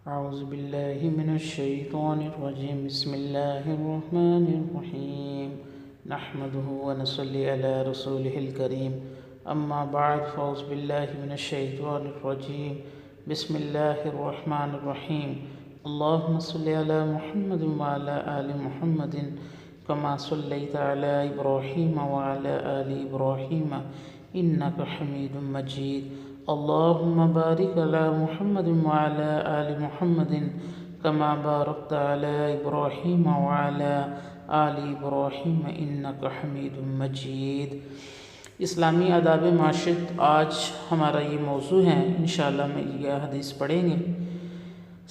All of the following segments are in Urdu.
أعوذ بالله من الشيطان الرجيم بسم الله الرحمن الرحيم نحمده ونصلي على رسوله الكريم أما بعد فأعوذ بالله من الشيطان الرجيم بسم الله الرحمن الرحيم اللهم صل على محمد وعلى آل محمد كما صليت على إبراهيم وعلى آل إبراهيم إنك حميد مجيد اللهم بارك على محمد وعلى آل محمد كما باركت على إبراهيم وعلى آل إبراهيم إنك حميد مجيد۔ اسلامی آداب معاشرت آج ہمارا یہ موضوع ہے، انشاءاللہ میں یہ حدیث پڑھیں گے۔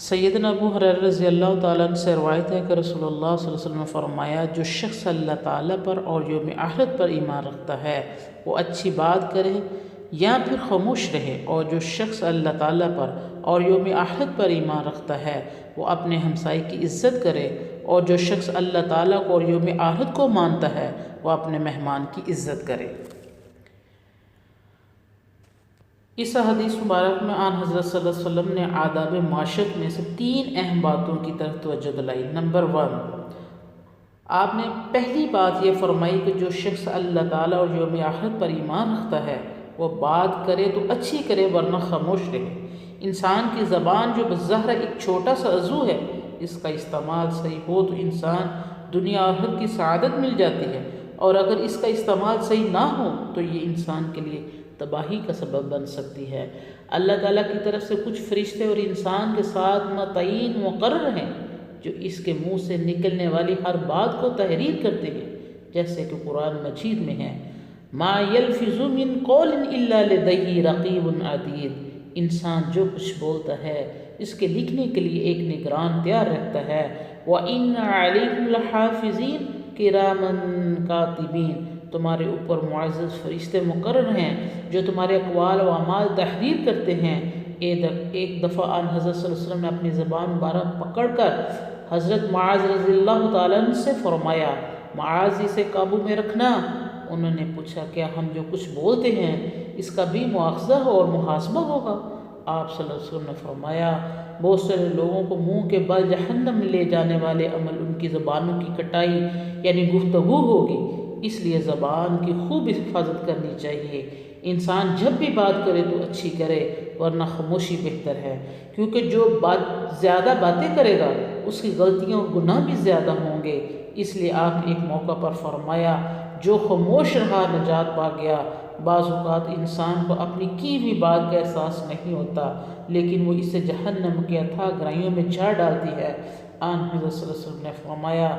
سیدنا ابو ہریرہ رضی اللہ تعالیٰ عنہ سے روایت ہے کہ رسول اللہ صلی اللہ علیہ وسلم نے فرمایا، جو شخص اللہ تعالیٰ پر اور یوم آخرت پر ایمان رکھتا ہے وہ اچھی بات کرے یا پھر خاموش رہے، اور جو شخص اللہ تعالیٰ پر اور یوم آخرت پر ایمان رکھتا ہے وہ اپنے ہمسائے کی عزت کرے، اور جو شخص اللہ تعالیٰ کو اور یوم آخرت کو مانتا ہے وہ اپنے مہمان کی عزت کرے۔ اس حدیث مبارک میں آن حضرت صلی اللہ علیہ وسلم نے آداب معاشرت میں سے 3 اہم باتوں کی طرف توجہ دلائی۔ نمبر 1، آپ نے پہلی بات یہ فرمائی کہ جو شخص اللہ تعالیٰ اور یوم آخرت پر ایمان رکھتا ہے وہ بات کرے تو اچھی کرے ورنہ خاموش رہے۔ انسان کی زبان جو بظاہر ایک چھوٹا سا عضو ہے، اس کا استعمال صحیح ہو تو انسان دنیا اور آخرت کی سعادت مل جاتی ہے، اور اگر اس کا استعمال صحیح نہ ہو تو یہ انسان کے لیے تباہی کا سبب بن سکتی ہے۔ اللہ تعالیٰ کی طرف سے کچھ فرشتے اور انسان کے ساتھ متعین مقرر ہیں جو اس کے منہ سے نکلنے والی ہر بات کو تحریر کرتے ہیں، جیسے کہ قرآن مجید میں ہے، ما یلفظ من قول الا لدیہ رقیب عتید۔ انسان جو کچھ بولتا ہے اس کے لکھنے کے لیے ایک نگران تیار رکھتا ہے۔ وَإِنَّ عَلَيْكُمْ لَحَافِظِينَ كِرَامًا كَاتِبِينَ، تمہارے اوپر معزز فرشتے مقرر ہیں جو تمہارے اقوال و اعمال تحریر کرتے ہیں۔ ایک دفعہ آن حضرت صلی اللہ علیہ وسلم نے اپنی زبان مبارک پکڑ کر حضرت معاذ رضی اللہ تعالیٰ عنہ سے فرمایا، معاذ اسے قابو میں رکھنا۔ انہوں نے پوچھا، کیا ہم جو کچھ بولتے ہیں اس کا بھی مواخذہ اور محاسبہ ہوگا؟ آپ صلی اللہ علیہ وسلم نے فرمایا، بہت سارے لوگوں کو منہ کے بل جہنم میں لے جانے والے عمل ان کی زبانوں کی کٹائی یعنی گفتگو ہوگی، اس لیے زبان کی خوب حفاظت کرنی چاہیے۔ انسان جب بھی بات کرے تو اچھی کرے ورنہ خاموشی بہتر ہے، کیونکہ جو زیادہ باتیں کرے گا اس کی غلطیاں اور گناہ بھی زیادہ ہوں گے۔ اس لیے آپ نے ایک موقع پر فرمایا، جو خاموش رہا نجات پا گیا۔ بعض اوقات انسان کو اپنی کی ہوئی بات کا احساس نہیں ہوتا، لیکن وہ اسے جہنم کے اتھاہ گہرائیوں میں جا ڈالتی ہے۔ آن حضرت صلی اللہ علیہ وسلم نے فرمایا،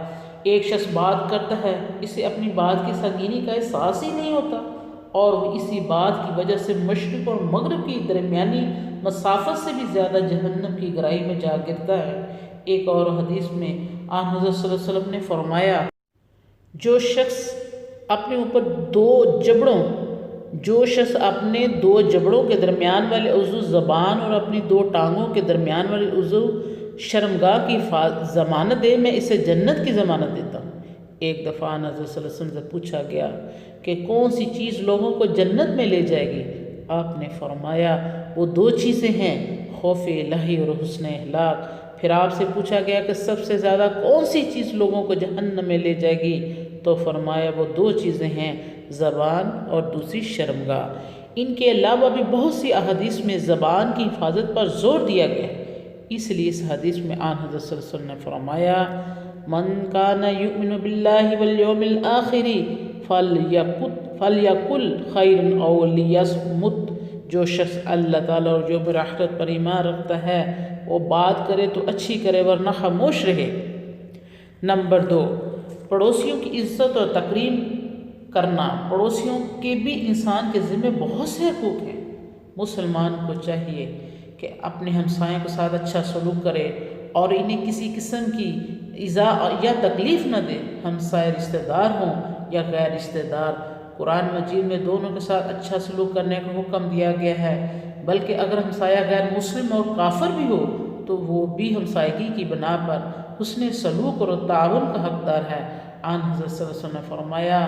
ایک شخص بات کرتا ہے، اسے اپنی بات کی سنگینی کا احساس ہی نہیں ہوتا، اور وہ اسی بات کی وجہ سے مشرق اور مغرب کی درمیانی مسافت سے بھی زیادہ جہنم کی گہرائی میں جا گرتا ہے۔ ایک اور حدیث میں آن حضرت صلی اللہ علیہ وسلم نے فرمایا، جو شخص اپنے دو جبڑوں کے درمیان والے عضو زبان اور اپنی 2 ٹانگوں کے درمیان والے عضو شرمگاہ کی ضمانت دے، میں اسے جنت کی ضمانت دیتا ہوں۔ ایک دفعہ حضرت صلی اللہ علیہ وسلم سے پوچھا گیا کہ کون سی چیز لوگوں کو جنت میں لے جائے گی؟ آپ نے فرمایا، وہ 2 چیزیں ہیں، خوف الہی اور حسن اخلاق۔ پھر آپ سے پوچھا گیا کہ سب سے زیادہ کون سی چیز لوگوں کو جہنم میں لے جائے گی؟ تو فرمایا، وہ 2 چیزیں ہیں، زبان اور دوسری شرمگاہ۔ ان کے علاوہ بھی بہت سی احادیث میں زبان کی حفاظت پر زور دیا گیا ہے، اس لیے اس حدیث میں آن حضرت صلی اللہ علیہ وسلم نے فرمایا، من کان یؤمن باللہ والیوم الآخر فلیقل خیرا او لیصمت، جو شخص اللہ تعالیٰ اور یوم آخرت پر ایمان رکھتا ہے وہ بات کرے تو اچھی کرے ورنہ خاموش رہے۔ نمبر 2، پڑوسیوں کی عزت اور تکریم کرنا۔ پڑوسیوں کے بھی انسان کے ذمہ بہت سے حقوق ہیں۔ مسلمان کو چاہیے کہ اپنے ہمسایوں کے ساتھ اچھا سلوک کرے اور انہیں کسی قسم کی ایذا یا تکلیف نہ دے، ہمسائے رشتہ دار ہوں یا غیر رشتہ دار۔ قرآن مجید میں دونوں کے ساتھ اچھا سلوک کرنے کا حکم دیا گیا ہے، بلکہ اگر ہمسایہ غیر مسلم اور کافر بھی ہو تو وہ بھی ہمسائیگی کی بنا پر حسن سلوک اور تعاون کا حقدار ہے۔ آن حضرت صلی اللہ علیہ وسلم نے فرمایا،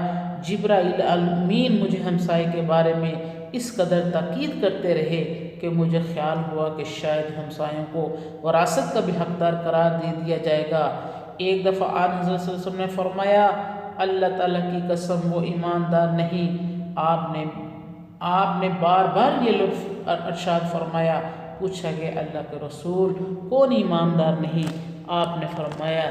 جبرائیل امین مجھے ہمسائے کے بارے میں اس قدر تاکید کرتے رہے کہ مجھے خیال ہوا کہ شاید ہمسایوں کو وراثت کا بھی حقدار قرار دے دیا جائے گا۔ ایک دفعہ آن حضرت صلی اللہ علیہ وسلم نے فرمایا، اللہ تعالیٰ کی قسم وہ ایماندار نہیں۔ آپ نے بار بار یہ لفظ ارشاد فرمایا۔ پوچھا گیا اللہ کے رسول کون ایماندار نہیں؟ آپ نے فرمایا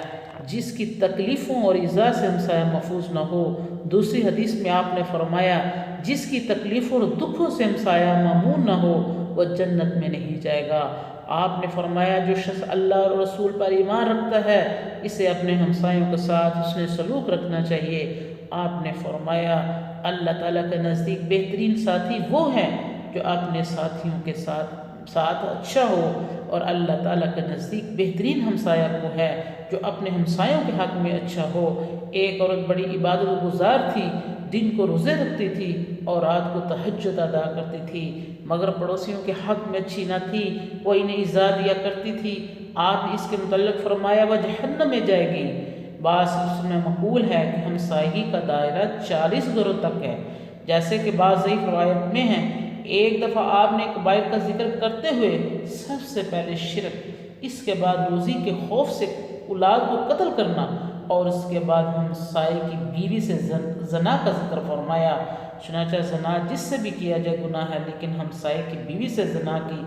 جس کی تکلیفوں اور ایذا سے ہمسایہ محفوظ نہ ہو۔ دوسری حدیث میں آپ نے فرمایا جس کی تکلیفوں اور دکھوں سے ہمسایہ مامون نہ ہو وہ جنت میں نہیں جائے گا۔ آپ نے فرمایا جو شخص اللہ اور رسول پر ایمان رکھتا ہے اسے اپنے ہمسایوں کے ساتھ حسن سلوک رکھنا چاہیے۔ آپ نے فرمایا اللہ تعالیٰ کے نزدیک بہترین ساتھی وہ ہیں جو اپنے ساتھیوں کے ساتھ اچھا ہو، اور اللہ تعالیٰ کے نزدیک بہترین ہمسایہ وہ ہے جو اپنے ہمسایوں کے حق میں اچھا ہو۔ ایک عورت بڑی عبادت گزار تھی، دن کو روزے رکھتی تھی اور رات کو تہجد ادا کرتی تھی، مگر پڑوسیوں کے حق میں اچھی نہ تھی، وہ انہیں ایذا دیا کرتی تھی۔ آپ نے اس کے متعلق فرمایا وہ جہنم میں جائے گی۔ بعض اس میں مقول ہے کہ ہمسائیگی کا دائرہ 40 گھروں تک ہے، جیسے کہ بعض ضعیف روایت میں ہیں۔ ایک دفعہ آپ نے قبائل کا ذکر کرتے ہوئے سب سے پہلے شرک، اس کے بعد روزی کے خوف سے اولاد کو قتل کرنا اور اس کے بعد ہمسائے کی بیوی سے زنا کا ذکر فرمایا۔ چنانچہ زنا جس سے بھی کیا جائے گناہ ہے، لیکن ہمسائے کی بیوی سے زنا کی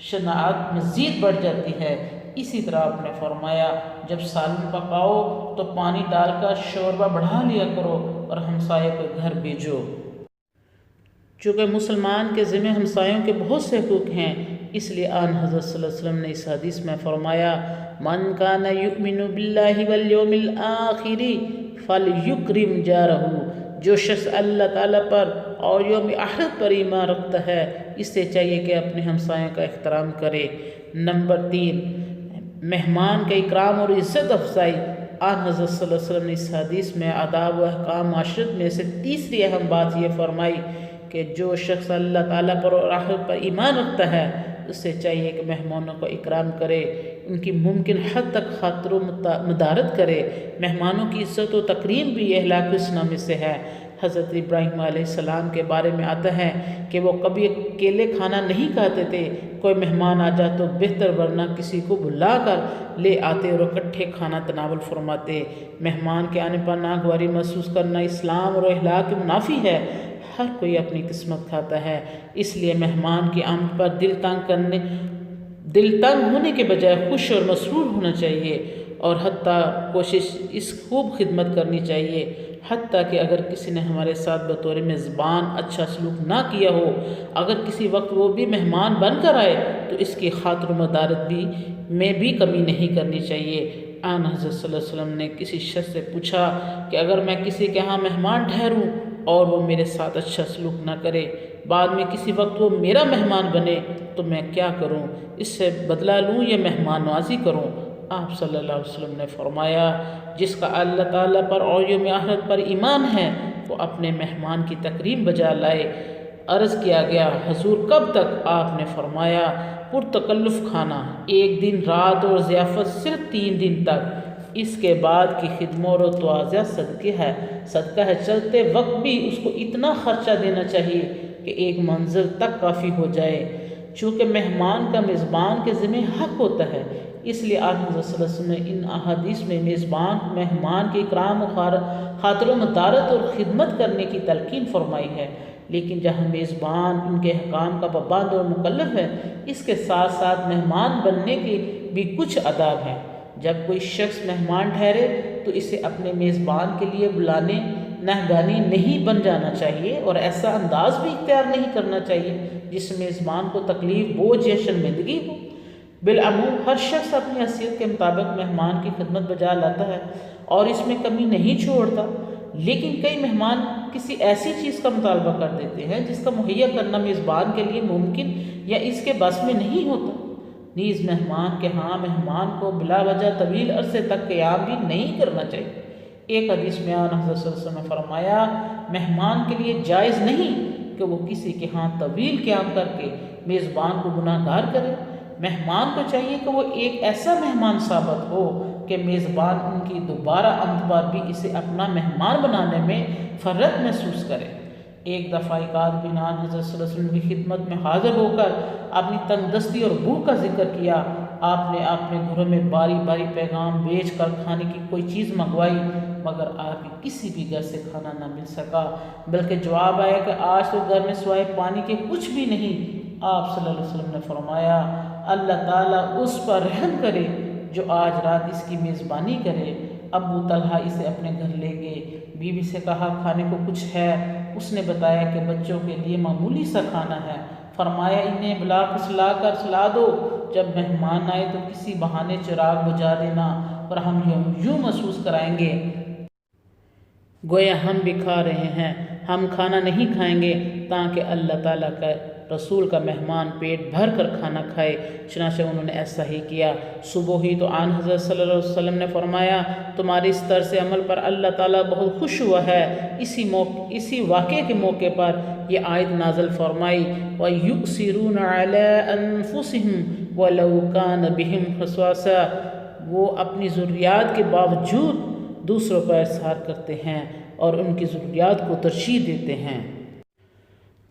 شناعت مزید بڑھ جاتی ہے۔ اسی طرح آپ نے فرمایا جب سالن پکاؤ تو پانی ڈال کر شوربہ بڑھا لیا کرو اور ہمسائے کو گھر بھیجو۔ چونکہ مسلمان کے ذمہ ہمسایوں کے بہت سے حقوق ہیں، اس لیے آن حضرت صلی اللہ علیہ وسلم نے اس حدیث میں فرمایا من کان یؤمن باللہ والیوم الآخر فلیکرم جارہ، جو شخص اللہ تعالیٰ پر اور یوم آخرت پر ایمان رکھتا ہے اس سے چاہیے کہ اپنے ہمسایوں کا احترام کرے۔ نمبر 3، مہمان کا اکرام اور عزت افزائی۔ آن حضرت صلی اللہ علیہ وسلم نے اس حدیث میں آداب و احکام معاشرت میں سے تیسری اہم بات یہ فرمائی کہ جو شخص اللہ تعالیٰ پر اور آخرت پر ایمان رکھتا ہے اس سے چاہیے کہ مہمانوں کو اکرام کرے، ان کی ممکن حد تک خاطر و مدارت کرے۔ مہمانوں کی عزت و تکریم بھی اخلاق حسنہ میں سے ہے۔ حضرت ابراہیم علیہ السلام کے بارے میں آتا ہے کہ وہ کبھی اکیلے کھانا نہیں کھاتے تھے، کوئی مہمان آ جائے تو بہتر ورنہ کسی کو بلا کر لے آتے اور اکٹھے کھانا تناول فرماتے۔ مہمان کے آنے پر ناگواری محسوس کرنا اسلام اور اخلاق کے منافی ہے۔ ہر کوئی اپنی قسمت کھاتا ہے، اس لیے مہمان کی آمد پر دل تنگ ہونے کے بجائے خوش اور مسرور ہونا چاہیے، اور حتیٰ کوشش اس خوب خدمت کرنی چاہیے، حتیٰ کہ اگر کسی نے ہمارے ساتھ بطور میزبان اچھا سلوک نہ کیا ہو، اگر کسی وقت وہ بھی مہمان بن کر آئے تو اس کی خاطر و مدارت میں بھی کمی نہیں کرنی چاہیے۔ آن حضرت صلی اللہ علیہ وسلم نے کسی شخص سے پوچھا کہ اگر میں کسی کے ہاں مہمان ٹھہروں اور وہ میرے ساتھ اچھا سلوک نہ کرے، بعد میں کسی وقت وہ میرا مہمان بنے تو میں کیا کروں؟ اس سے بدلہ لوں یا مہمان نوازی کروں؟ آپ صلی اللہ علیہ وسلم نے فرمایا جس کا اللہ تعالیٰ پر اور یوم آخرت پر ایمان ہے وہ اپنے مہمان کی تکریم بجا لائے۔ عرض کیا گیا حضور کب تک؟ آپ نے فرمایا پرتکلف کھانا، 1 دن رات اور ضیافت صرف 3 دن تک، اس کے بعد کی خدمت و توازیہ صدقہ ہے۔ چلتے وقت بھی اس کو اتنا خرچہ دینا چاہیے کہ ایک منزل تک کافی ہو جائے۔ چونکہ مہمان کا میزبان کے ذمہ حق ہوتا ہے، اس لیے آپ حضرت صلی اللہ علیہ وسلم نے ان احادیث میں مہمان کے اکرام و خاطر و مدارت اور خدمت کرنے کی تلقین فرمائی ہے۔ لیکن جہاں میزبان ان کے احکام کا پابند اور مکلف ہے، اس کے ساتھ ساتھ مہمان بننے کے بھی کچھ آداب ہیں۔ جب کوئی شخص مہمان ٹھہرے تو اسے اپنے میزبان کے لیے بلانے نہگانی نہیں بن جانا چاہیے، اور ایسا انداز بھی اختیار نہیں کرنا چاہیے جس میزبان کو تکلیف، بوجھ یا شرمندگی ہو۔ بالعموم ہر شخص اپنی حیثیت کے مطابق مہمان کی خدمت بجا لاتا ہے اور اس میں کمی نہیں چھوڑتا، لیکن کئی مہمان کسی ایسی چیز کا مطالبہ کر دیتے ہیں جس کا مہیا کرنا میزبان کے لیے ممکن یا اس کے بس میں نہیں ہوتا۔ نیز مہمان کے ہاں مہمان کو بلا وجہ طویل عرصے تک قیام بھی نہیں کرنا چاہیے۔ ایک حدیث میں آن حضرت صلی اللہ علیہ وسلم نے فرمایا مہمان کے لیے جائز نہیں کہ وہ کسی کے ہاں طویل قیام کر کے میزبان کو گناہ گار کرے۔ مہمان کو چاہیے کہ وہ ایک ایسا مہمان ثابت ہو کہ میزبان ان کی دوبارہ آمد پر بھی اسے اپنا مہمان بنانے میں فرحت محسوس کرے۔ ایک دفعہ ایک آدمی نے حضرت صلی اللہ علیہ وسلم کی خدمت میں حاضر ہو کر اپنی تنگ دستی اور بھوک کا ذکر کیا۔ آپ نے اپنے گھروں میں باری باری پیغام بیچ کر کھانے کی کوئی چیز منگوائی، مگر آپ کی کسی بھی گھر سے کھانا نہ مل سکا، بلکہ جواب آیا کہ آج تو گھر میں سوائے پانی کے کچھ بھی نہیں۔ آپ صلی اللہ علیہ وسلم نے فرمایا، اللہ تعالیٰ اس پر رحم کرے جو آج رات اس کی میزبانی کرے۔ ابو طلحہ اسے اپنے گھر لے گئے۔ بیوی سے کہا کھانے کو کچھ ہے؟ اس نے بتایا کہ بچوں کے لیے معمولی سا کھانا ہے۔ فرمایا انہیں بلا پھسلا کر سلا دو، جب مہمان آئے تو کسی بہانے چراغ بجھا دینا اور ہم یوں محسوس کرائیں گے گویا ہم بھی کھا رہے ہیں۔ ہم کھانا نہیں کھائیں گے تاکہ اللہ تعالیٰ کا رسول کا مہمان پیٹ بھر کر کھانا کھائے۔ چنانچہ انہوں نے ایسا ہی کیا۔ صبح ہی تو آن حضرت صلی اللہ علیہ وسلم نے فرمایا، تمہاری اس طرز عمل پر اللہ تعالیٰ بہت خوش ہوا ہے۔ اسی واقعے کے موقع پر یہ آیت نازل فرمائی، وَيُؤْثِرُونَ عَلَىٰ أَنفُسِهِمْ وَلَوْ كَانَ بِهِمْ خَصَاصَةٌ، وہ اپنی ضروریات کے باوجود دوسروں پر احسان کرتے ہیں اور ان کی ضروریات کو ترجیح دیتے ہیں۔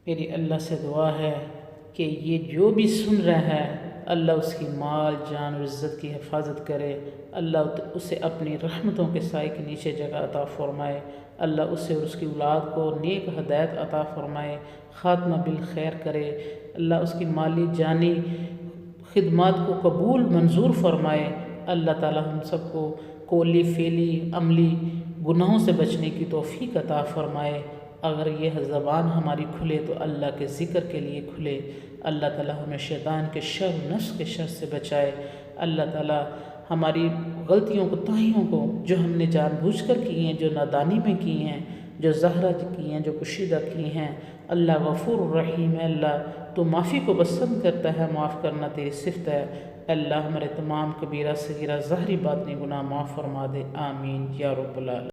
میری اللہ سے دعا ہے کہ یہ جو بھی سن رہا ہے، اللہ اس کی مال جان اور عزت کی حفاظت کرے، اللہ اسے اپنی رحمتوں کے سائے کے نیچے جگہ عطا فرمائے، اللہ اسے اور اس کی اولاد کو نیک ہدایت عطا فرمائے، خاتمہ بالخیر کرے، اللہ اس کی مالی جانی خدمات کو قبول منظور فرمائے۔ اللہ تعالی ہم سب کو قولی فعلی عملی گناہوں سے بچنے کی توفیق عطا فرمائے۔ اگر یہ زبان ہماری کھلے تو اللہ کے ذکر کے لیے کھلے۔ اللہ تعالی ہمیں شیطان کے شر، نفس کے شر سے بچائے۔ اللہ تعالی ہماری غلطیوں کو، تاہیوں کو جو ہم نے جان بوجھ کر کی ہیں، جو نادانی میں کی ہیں، جو زہرہ کی ہیں، جو کشیدہ کی ہیں، اللہ غفور الرحیم ہے، اللہ تو معافی کو پسند کرتا ہے، معاف کرنا تیری صفت ہے۔ اللہ ہمارے تمام کبیرہ صغیرہ ظاہری باطنی گناہ معاف فرما دے، آمین یا رب العالمین۔